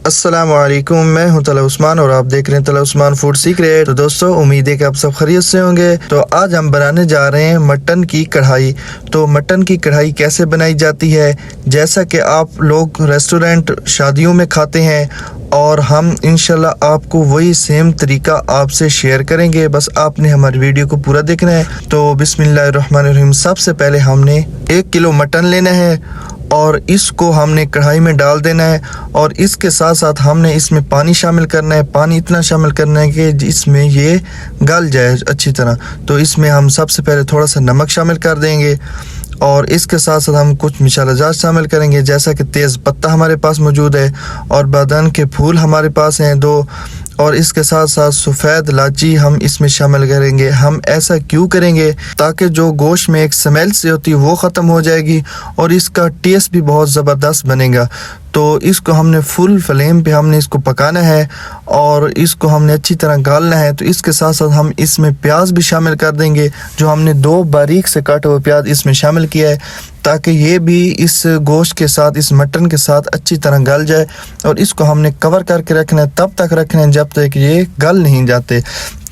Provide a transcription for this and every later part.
अस्सलाम वालेकुम, मैं हूं तला उस्मान और आप देख रहे हैं तला उस्मान फूड सीक्रेट। तो दोस्तों, उम्मीद है कि आप सब खैरियत से होंगे। तो आज हम बनाने जा रहे हैं मटन की कढ़ाई। तो मटन की कढ़ाई कैसे बनाई जाती है, जैसा कि आप लोग रेस्टोरेंट शादियों में खाते हैं, और हम इंशाल्लाह आपको वही सेम तरीका आपसे शेयर करेंगे। बस आपने हमारी वीडियो को पूरा देखना है। तो बिस्मिल्लाहिर्रहमानिर्रहीम, सबसे पहले हमने 1 किलो मटन लेना है और इसको हमने कढ़ाई में डाल देना है, और इसके साथ साथ हमने इसमें पानी शामिल करना है। पानी इतना शामिल करना है कि इसमें ये गल जाए अच्छी तरह। तो इसमें हम सबसे पहले थोड़ा सा नमक शामिल कर देंगे, और इसके साथ साथ हम कुछ मसाला जात शामिल करेंगे, जैसा कि तेज़ पत्ता हमारे पास मौजूद है, और बादाम के फूल हमारे पास हैं 2, और इसके साथ साथ सफ़ेद इलायची हम इसमें शामिल करेंगे। हम ऐसा क्यों करेंगे, ताकि जो गोश्त में एक स्मेल से होती है वो ख़त्म हो जाएगी, और इसका टेस्ट भी बहुत ज़बरदस्त बनेगा। तो इसको हमने फुल फ्लेम पे हमने इसको पकाना है, और इसको हमने अच्छी तरह गालना है। तो इसके साथ साथ हम इसमें प्याज भी शामिल कर देंगे, जो हमने 2 बारीक से काटे हुए प्याज इसमें शामिल किया है, ताकि ये भी इस गोश्त के साथ, इस मटन के साथ अच्छी तरह गल जाए। और इसको हमने कवर करके रखना है, तब तक रखना है जब तक ये गल नहीं जाते।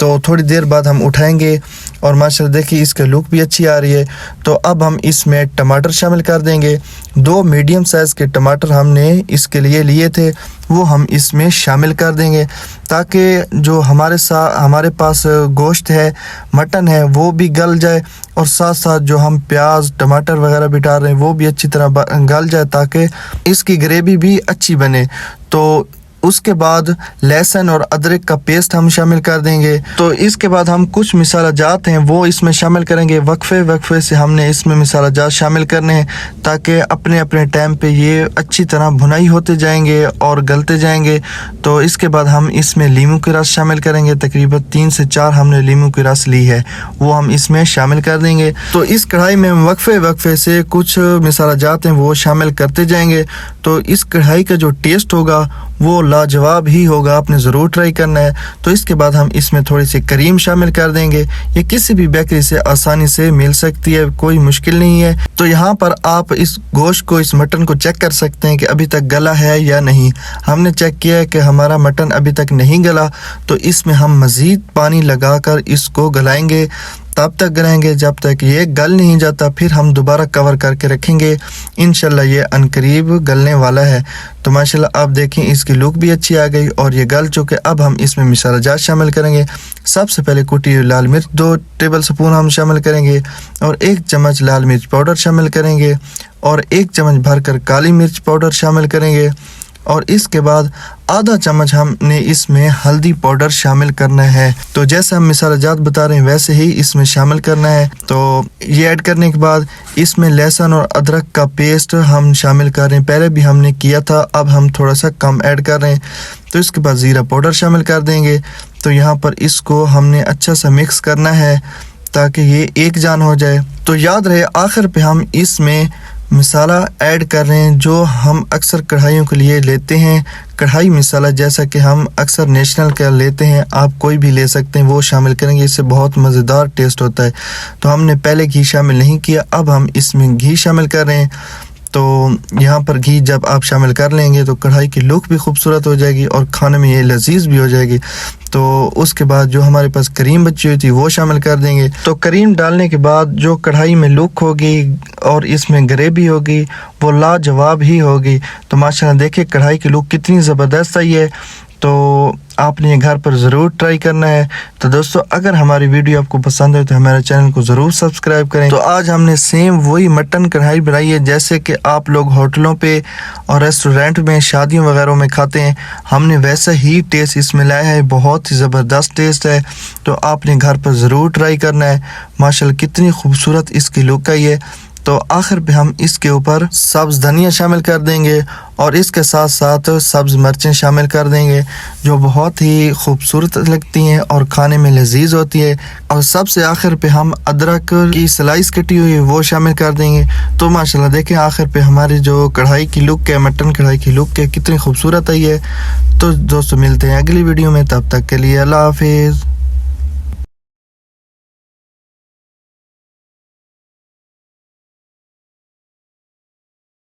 तो थोड़ी देर बाद हम उठाएंगे, और माशाल्लाह देखिए इसका लुक भी अच्छी आ रही है। तो अब हम इसमें टमाटर शामिल कर देंगे। 2 मीडियम साइज़ के टमाटर हमने इसके लिए लिए थे, वो हम इसमें शामिल कर देंगे, ताकि जो हमारे पास गोश्त है, मटन है, वो भी गल जाए, और साथ साथ जो हम प्याज टमाटर वगैरह भी डाल रहे हैं वो भी अच्छी तरह गल जाए, ताकि इसकी ग्रेवी भी अच्छी बने। तो उसके बाद लहसुन और अदरक का पेस्ट हम शामिल कर देंगे। तो इसके बाद हम कुछ मसाला जात हैं वो इसमें शामिल करेंगे। वक्फे से हमने इसमें मसाला जात शामिल करने हैं, ताकि अपने अपने टाइम पे ये अच्छी तरह भुनाई होते जाएंगे और गलते जाएंगे। तो इसके बाद हम इसमें लीमू की रस शामिल करेंगे। तकरीबन 3 से 4 हमने लीमू की रस ली है, वो हम इसमें शामिल कर देंगे। तो इस कढ़ाई में हम वक्फे से कुछ मसाला जात हैं वो शामिल करते जाएंगे। तो इस कढ़ाई का जो टेस्ट होगा वो लाजवाब ही होगा, आपने ज़रूर ट्राई करना है। तो इसके बाद हम इसमें थोड़ी सी करीम शामिल कर देंगे। ये किसी भी बेकरी से आसानी से मिल सकती है, कोई मुश्किल नहीं है। तो यहाँ पर आप इस गोश्त को, इस मटन को चेक कर सकते हैं कि अभी तक गला है या नहीं। हमने चेक किया है कि हमारा मटन अभी तक नहीं गला, तो इसमें हम मज़ीद पानी लगाकर इसको गलाएंगे। तब तक गलाएंगे जब तक ये गल नहीं जाता, फिर हम दोबारा कवर करके रखेंगे। इंशाल्लाह ये अनकरीब गलने वाला है। तो माशाल्लाह आप देखें इसकी लुक भी अच्छी आ गई, और ये गल चुके। अब हम इसमें मसाला जात शामिल करेंगे। सबसे पहले कुटी हुई लाल मिर्च 2 टेबल स्पून हम शामिल करेंगे, और 1 चम्मच लाल मिर्च पाउडर शामिल करेंगे, और 1 चम्मच भरकर काली मिर्च पाउडर शामिल करेंगे, और इसके बाद आधा चम्मच हमने इसमें हल्दी पाउडर शामिल करना है। तो जैसे हम मसाला जात बता रहे हैं वैसे ही इसमें शामिल करना है। तो ये ऐड करने के बाद इसमें लहसुन और अदरक का पेस्ट हम शामिल कर रहे हैं। पहले भी हमने किया था, अब हम थोड़ा सा कम ऐड कर रहे हैं। तो इसके बाद ज़ीरा पाउडर शामिल कर देंगे। तो यहाँ पर इसको हमने अच्छा सा मिक्स करना है, ताकि ये एक जान हो जाए। तो याद रहे आखिर पे हम इसमें मसाला ऐड कर रहे हैं जो हम अक्सर कढ़ाइयों के लिए लेते हैं, कढ़ाई मसाला, जैसा कि हम अक्सर नेशनल का लेते हैं। आप कोई भी ले सकते हैं, वो शामिल करेंगे, इससे बहुत मज़ेदार टेस्ट होता है। तो हमने पहले घी शामिल नहीं किया, अब हम इसमें घी शामिल कर रहे हैं। तो यहाँ पर घी जब आप शामिल कर लेंगे तो कढ़ाई की लुक भी खूबसूरत हो जाएगी, और खाने में ये लजीज भी हो जाएगी। तो उसके बाद जो हमारे पास करीम बची हुई थी वो शामिल कर देंगे। तो करीम डालने के बाद जो कढ़ाई में लुक होगी और इसमें ग्रेवी होगी वो लाजवाब ही होगी। तो माशाल्लाह देखिए कढ़ाई की लुक कितनी ज़बरदस्त आई है। तो आपने ये घर पर ज़रूर ट्राई करना है। तो दोस्तों, अगर हमारी वीडियो आपको पसंद है तो हमारे चैनल को ज़रूर सब्सक्राइब करें। तो आज हमने सेम वही मटन कढ़ाई बनाई है जैसे कि आप लोग होटलों पे और रेस्टोरेंट में शादियों वगैरह में खाते हैं। हमने वैसा ही टेस्ट इसमें लाया है, बहुत ही ज़बरदस्त टेस्ट है। तो आपने घर पर ज़रूर ट्राई करना है। माशाल्लाह कितनी खूबसूरत इसकी लुक आई है। तो आखिर पे हम इसके ऊपर सब्ज़ धनिया शामिल कर देंगे, और इसके साथ साथ सब्ज़ मिर्चें शामिल कर देंगे, जो बहुत ही खूबसूरत लगती हैं और खाने में लजीज होती है। और सबसे आखिर पे हम अदरक की स्लाइस कटी हुई है वो शामिल कर देंगे। तो माशाल्लाह देखें आखिर पे हमारी जो कढ़ाई की लुक है, मटन कढ़ाई की लुक है, कितनी खूबसूरत आई है। तो दोस्तों मिलते हैं अगली वीडियो में, तब तक के लिए अल्लाह हाफिज़।